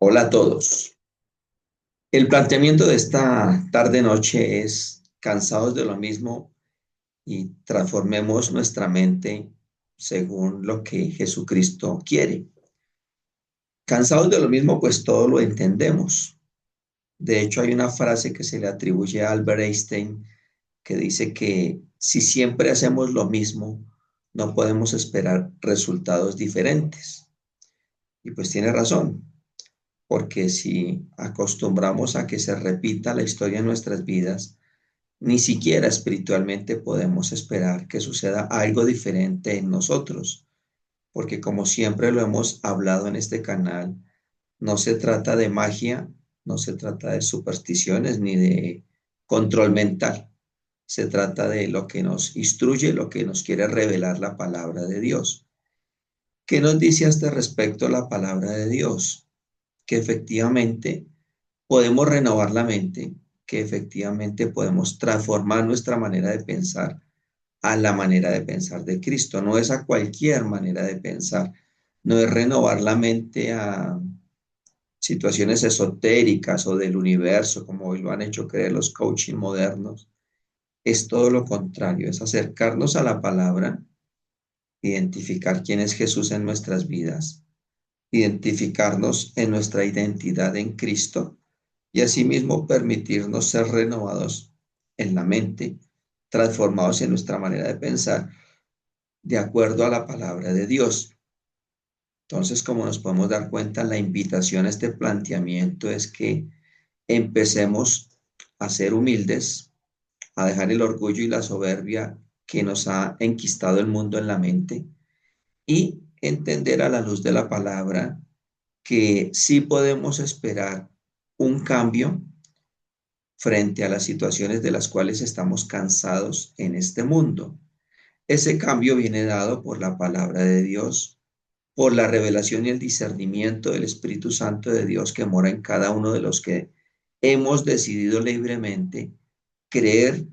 Hola a todos. El planteamiento de esta tarde-noche es cansados de lo mismo y transformemos nuestra mente según lo que Jesucristo quiere. Cansados de lo mismo, pues todo lo entendemos. De hecho, hay una frase que se le atribuye a Albert Einstein que dice que si siempre hacemos lo mismo, no podemos esperar resultados diferentes. Y pues tiene razón, porque si acostumbramos a que se repita la historia en nuestras vidas, ni siquiera espiritualmente podemos esperar que suceda algo diferente en nosotros, porque como siempre lo hemos hablado en este canal, no se trata de magia, no se trata de supersticiones ni de control mental. Se trata de lo que nos instruye, lo que nos quiere revelar la palabra de Dios. ¿Qué nos dice a este respecto la palabra de Dios? Que efectivamente podemos renovar la mente, que efectivamente podemos transformar nuestra manera de pensar a la manera de pensar de Cristo. No es a cualquier manera de pensar, no es renovar la mente a situaciones esotéricas o del universo, como hoy lo han hecho creer los coaching modernos. Es todo lo contrario, es acercarnos a la palabra, identificar quién es Jesús en nuestras vidas, identificarnos en nuestra identidad en Cristo y asimismo permitirnos ser renovados en la mente, transformados en nuestra manera de pensar de acuerdo a la palabra de Dios. Entonces, como nos podemos dar cuenta, la invitación a este planteamiento es que empecemos a ser humildes, a dejar el orgullo y la soberbia que nos ha enquistado el mundo en la mente y entender a la luz de la palabra que sí podemos esperar un cambio frente a las situaciones de las cuales estamos cansados en este mundo. Ese cambio viene dado por la palabra de Dios, por la revelación y el discernimiento del Espíritu Santo de Dios que mora en cada uno de los que hemos decidido libremente creer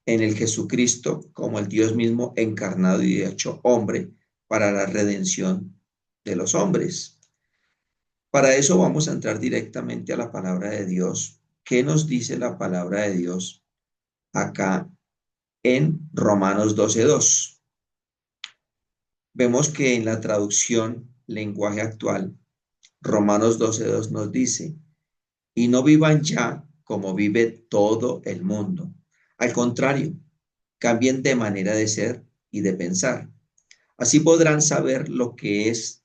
en el Jesucristo como el Dios mismo encarnado y hecho hombre para la redención de los hombres. Para eso vamos a entrar directamente a la palabra de Dios. ¿Qué nos dice la palabra de Dios acá en Romanos 12:2? Vemos que en la traducción lenguaje actual, Romanos 12:2 nos dice, y no vivan ya como vive todo el mundo. Al contrario, cambien de manera de ser y de pensar. Así podrán saber lo que es,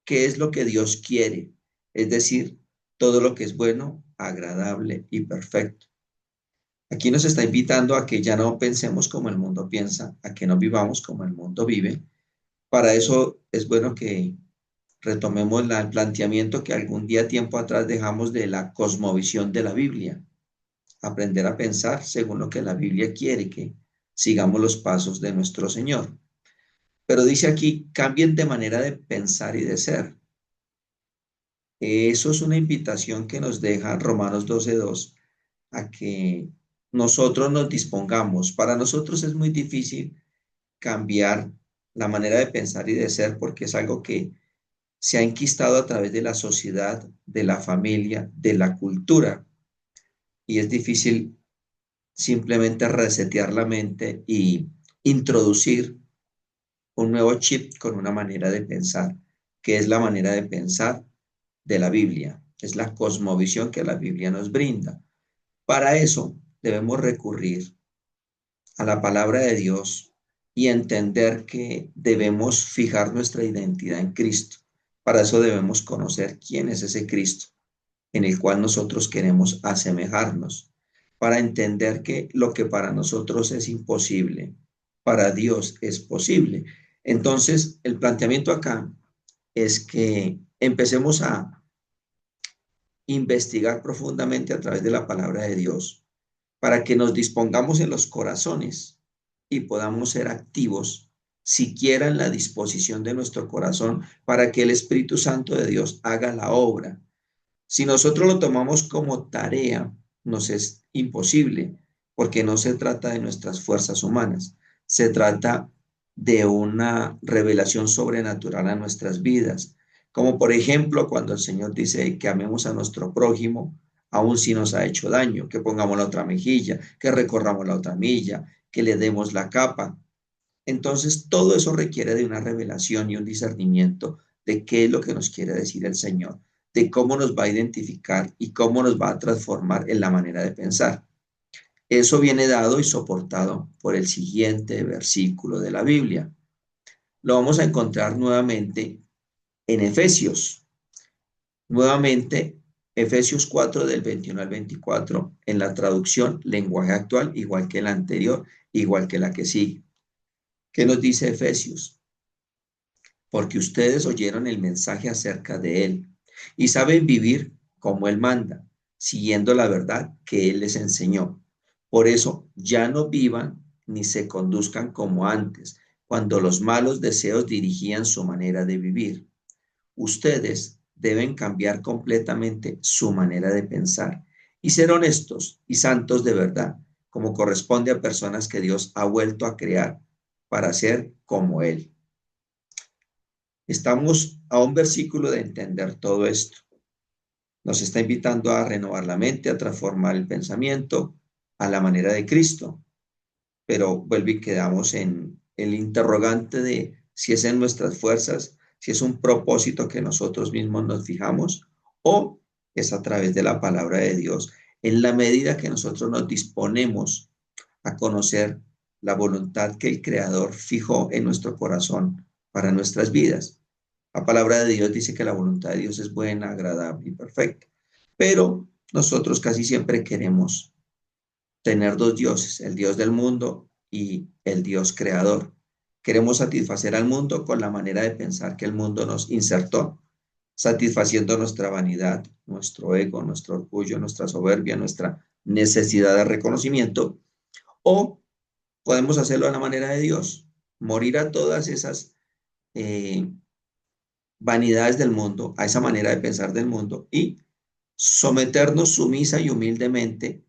qué es lo que Dios quiere, es decir, todo lo que es bueno, agradable y perfecto. Aquí nos está invitando a que ya no pensemos como el mundo piensa, a que no vivamos como el mundo vive. Para eso es bueno que retomemos el planteamiento que algún día tiempo atrás dejamos de la cosmovisión de la Biblia, aprender a pensar según lo que la Biblia quiere, que sigamos los pasos de nuestro Señor. Pero dice aquí, cambien de manera de pensar y de ser. Eso es una invitación que nos deja Romanos 12:2 a que nosotros nos dispongamos. Para nosotros es muy difícil cambiar la manera de pensar y de ser porque es algo que se ha enquistado a través de la sociedad, de la familia, de la cultura. Y es difícil simplemente resetear la mente y introducir un nuevo chip con una manera de pensar, que es la manera de pensar de la Biblia. Es la cosmovisión que la Biblia nos brinda. Para eso debemos recurrir a la palabra de Dios y entender que debemos fijar nuestra identidad en Cristo. Para eso debemos conocer quién es ese Cristo en el cual nosotros queremos asemejarnos, para entender que lo que para nosotros es imposible, para Dios es posible. Entonces, el planteamiento acá es que empecemos a investigar profundamente a través de la palabra de Dios, para que nos dispongamos en los corazones y podamos ser activos, siquiera en la disposición de nuestro corazón, para que el Espíritu Santo de Dios haga la obra. Si nosotros lo tomamos como tarea, nos es imposible, porque no se trata de nuestras fuerzas humanas, se trata de una revelación sobrenatural a nuestras vidas, Como por ejemplo, cuando el Señor dice que amemos a nuestro prójimo, aun si nos ha hecho daño, que pongamos la otra mejilla, que recorramos la otra milla, que le demos la capa. Entonces, todo eso requiere de una revelación y un discernimiento de qué es lo que nos quiere decir el Señor, de cómo nos va a identificar y cómo nos va a transformar en la manera de pensar. Eso viene dado y soportado por el siguiente versículo de la Biblia. Lo vamos a encontrar nuevamente en Efesios. Nuevamente, Efesios 4 del 21 al 24, en la traducción lenguaje actual, igual que la anterior, igual que la que sigue. ¿Qué nos dice Efesios? Porque ustedes oyeron el mensaje acerca de él y saben vivir como él manda, siguiendo la verdad que él les enseñó. Por eso ya no vivan ni se conduzcan como antes, cuando los malos deseos dirigían su manera de vivir. Ustedes deben cambiar completamente su manera de pensar y ser honestos y santos de verdad, como corresponde a personas que Dios ha vuelto a crear para ser como Él. Estamos a un versículo de entender todo esto. Nos está invitando a renovar la mente, a transformar el pensamiento a la manera de Cristo. Pero vuelve y quedamos en el interrogante de si es en nuestras fuerzas, si es un propósito que nosotros mismos nos fijamos o es a través de la palabra de Dios, en la medida que nosotros nos disponemos a conocer la voluntad que el Creador fijó en nuestro corazón para nuestras vidas. La palabra de Dios dice que la voluntad de Dios es buena, agradable y perfecta, pero nosotros casi siempre queremos tener dos dioses, el Dios del mundo y el Dios creador. Queremos satisfacer al mundo con la manera de pensar que el mundo nos insertó, satisfaciendo nuestra vanidad, nuestro ego, nuestro orgullo, nuestra soberbia, nuestra necesidad de reconocimiento, o podemos hacerlo a la manera de Dios, morir a todas esas eh, vanidades del mundo, a esa manera de pensar del mundo y someternos sumisa y humildemente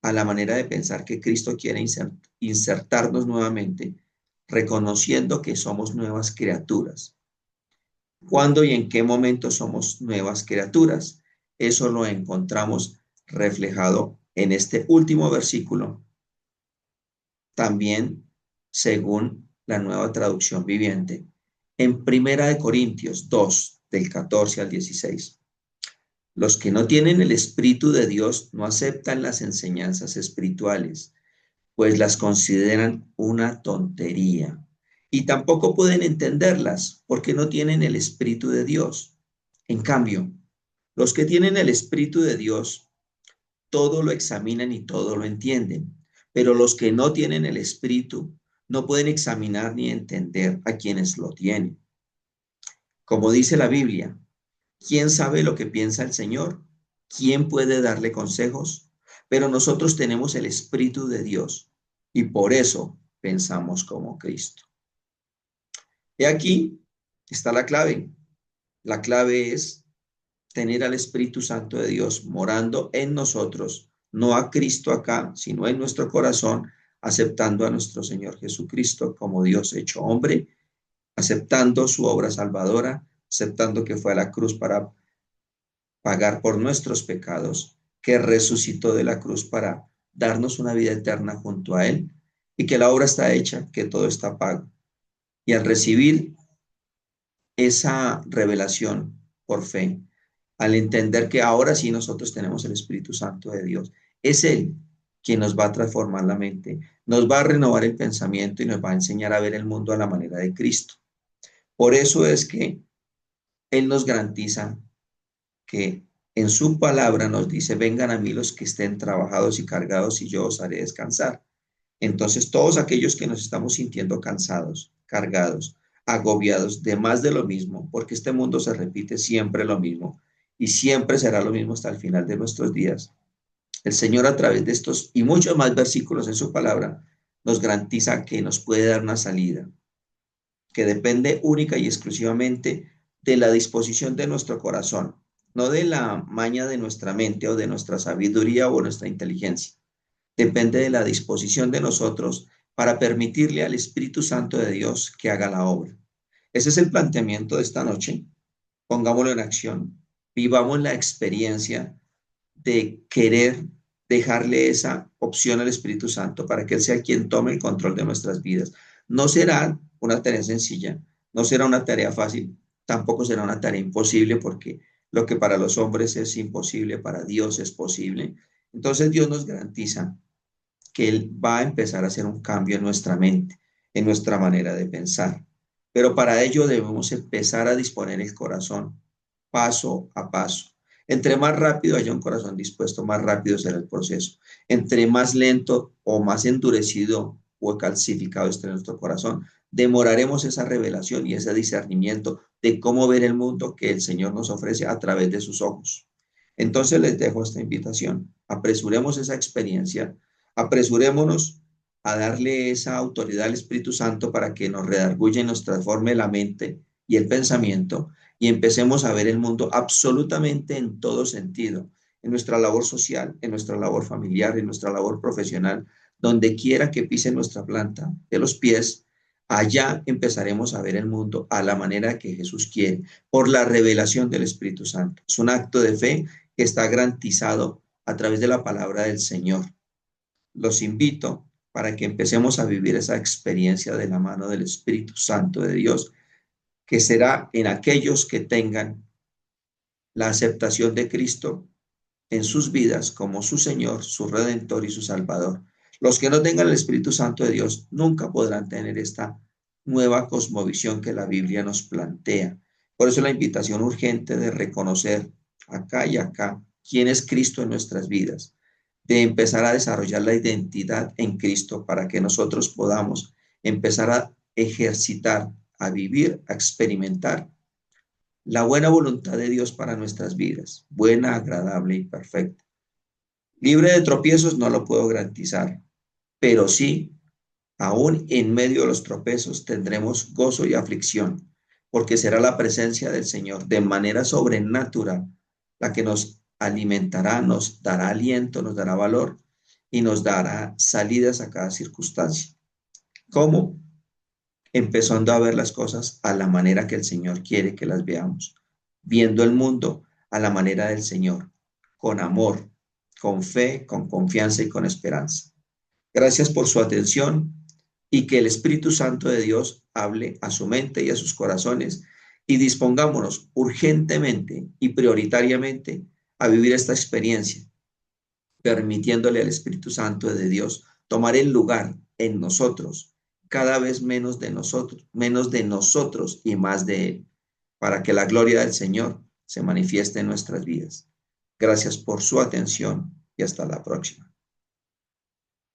a la manera de pensar que Cristo quiere insertarnos nuevamente, reconociendo que somos nuevas criaturas. ¿Cuándo y en qué momento somos nuevas criaturas? Eso lo encontramos reflejado en este último versículo, también según la nueva traducción viviente, en Primera de Corintios 2, del 14 al 16. Los que no tienen el Espíritu de Dios no aceptan las enseñanzas espirituales, pues las consideran una tontería y tampoco pueden entenderlas porque no tienen el Espíritu de Dios. En cambio, los que tienen el Espíritu de Dios, todo lo examinan y todo lo entienden, pero los que no tienen el Espíritu no pueden examinar ni entender a quienes lo tienen. Como dice la Biblia, ¿quién sabe lo que piensa el Señor? ¿Quién puede darle consejos? Pero nosotros tenemos el Espíritu de Dios y por eso pensamos como Cristo. Y aquí está la clave. La clave es tener al Espíritu Santo de Dios morando en nosotros, no a Cristo acá, sino en nuestro corazón, aceptando a nuestro Señor Jesucristo como Dios hecho hombre, aceptando su obra salvadora, aceptando que fue a la cruz para pagar por nuestros pecados, que resucitó de la cruz para darnos una vida eterna junto a Él y que la obra está hecha, que todo está pago. Y al recibir esa revelación por fe, al entender que ahora sí nosotros tenemos el Espíritu Santo de Dios, es Él quien nos va a transformar la mente, nos va a renovar el pensamiento y nos va a enseñar a ver el mundo a la manera de Cristo. Por eso es que Él nos garantiza que en su palabra nos dice, vengan a mí los que estén trabajados y cargados y yo os haré descansar. Entonces, todos aquellos que nos estamos sintiendo cansados, cargados, agobiados de más de lo mismo, porque este mundo se repite siempre lo mismo y siempre será lo mismo hasta el final de nuestros días. El Señor a través de estos y muchos más versículos en su palabra nos garantiza que nos puede dar una salida, que depende única y exclusivamente de la disposición de nuestro corazón, no de la maña de nuestra mente o de nuestra sabiduría o nuestra inteligencia. Depende de la disposición de nosotros para permitirle al Espíritu Santo de Dios que haga la obra. Ese es el planteamiento de esta noche. Pongámoslo en acción, vivamos la experiencia de querer dejarle esa opción al Espíritu Santo para que Él sea quien tome el control de nuestras vidas. No será una tarea sencilla, no será una tarea fácil, tampoco será una tarea imposible porque lo que para los hombres es imposible, para Dios es posible. Entonces Dios nos garantiza que Él va a empezar a hacer un cambio en nuestra mente, en nuestra manera de pensar. Pero para ello debemos empezar a disponer el corazón paso a paso. Entre más rápido haya un corazón dispuesto, más rápido será el proceso. Entre más lento o más endurecido o calcificado esté nuestro corazón, demoraremos esa revelación y ese discernimiento de cómo ver el mundo que el Señor nos ofrece a través de sus ojos. Entonces les dejo esta invitación. Apresuremos esa experiencia, apresurémonos a darle esa autoridad al Espíritu Santo para que nos redarguya y nos transforme la mente y el pensamiento y empecemos a ver el mundo absolutamente en todo sentido, en nuestra labor social, en nuestra labor familiar, en nuestra labor profesional, donde quiera que pise nuestra planta de los pies, allá empezaremos a ver el mundo a la manera que Jesús quiere, por la revelación del Espíritu Santo. Es un acto de fe que está garantizado a través de la palabra del Señor. Los invito para que empecemos a vivir esa experiencia de la mano del Espíritu Santo de Dios, que será en aquellos que tengan la aceptación de Cristo en sus vidas como su Señor, su Redentor y su Salvador. Los que no tengan el Espíritu Santo de Dios nunca podrán tener esta nueva cosmovisión que la Biblia nos plantea. Por eso la invitación urgente de reconocer acá y acá quién es Cristo en nuestras vidas, de empezar a desarrollar la identidad en Cristo para que nosotros podamos empezar a ejercitar, a vivir, a experimentar la buena voluntad de Dios para nuestras vidas, buena, agradable y perfecta. Libre de tropiezos no lo puedo garantizar, pero sí, aún en medio de los tropiezos tendremos gozo y aflicción, porque será la presencia del Señor de manera sobrenatural la que nos alimentará, nos dará aliento, nos dará valor y nos dará salidas a cada circunstancia. ¿Cómo? Empezando a ver las cosas a la manera que el Señor quiere que las veamos, viendo el mundo a la manera del Señor, con amor, con fe, con confianza y con esperanza. Gracias por su atención y que el Espíritu Santo de Dios hable a su mente y a sus corazones y dispongámonos urgentemente y prioritariamente a vivir esta experiencia, permitiéndole al Espíritu Santo de Dios tomar el lugar en nosotros, cada vez menos de nosotros y más de Él, para que la gloria del Señor se manifieste en nuestras vidas. Gracias por su atención y hasta la próxima.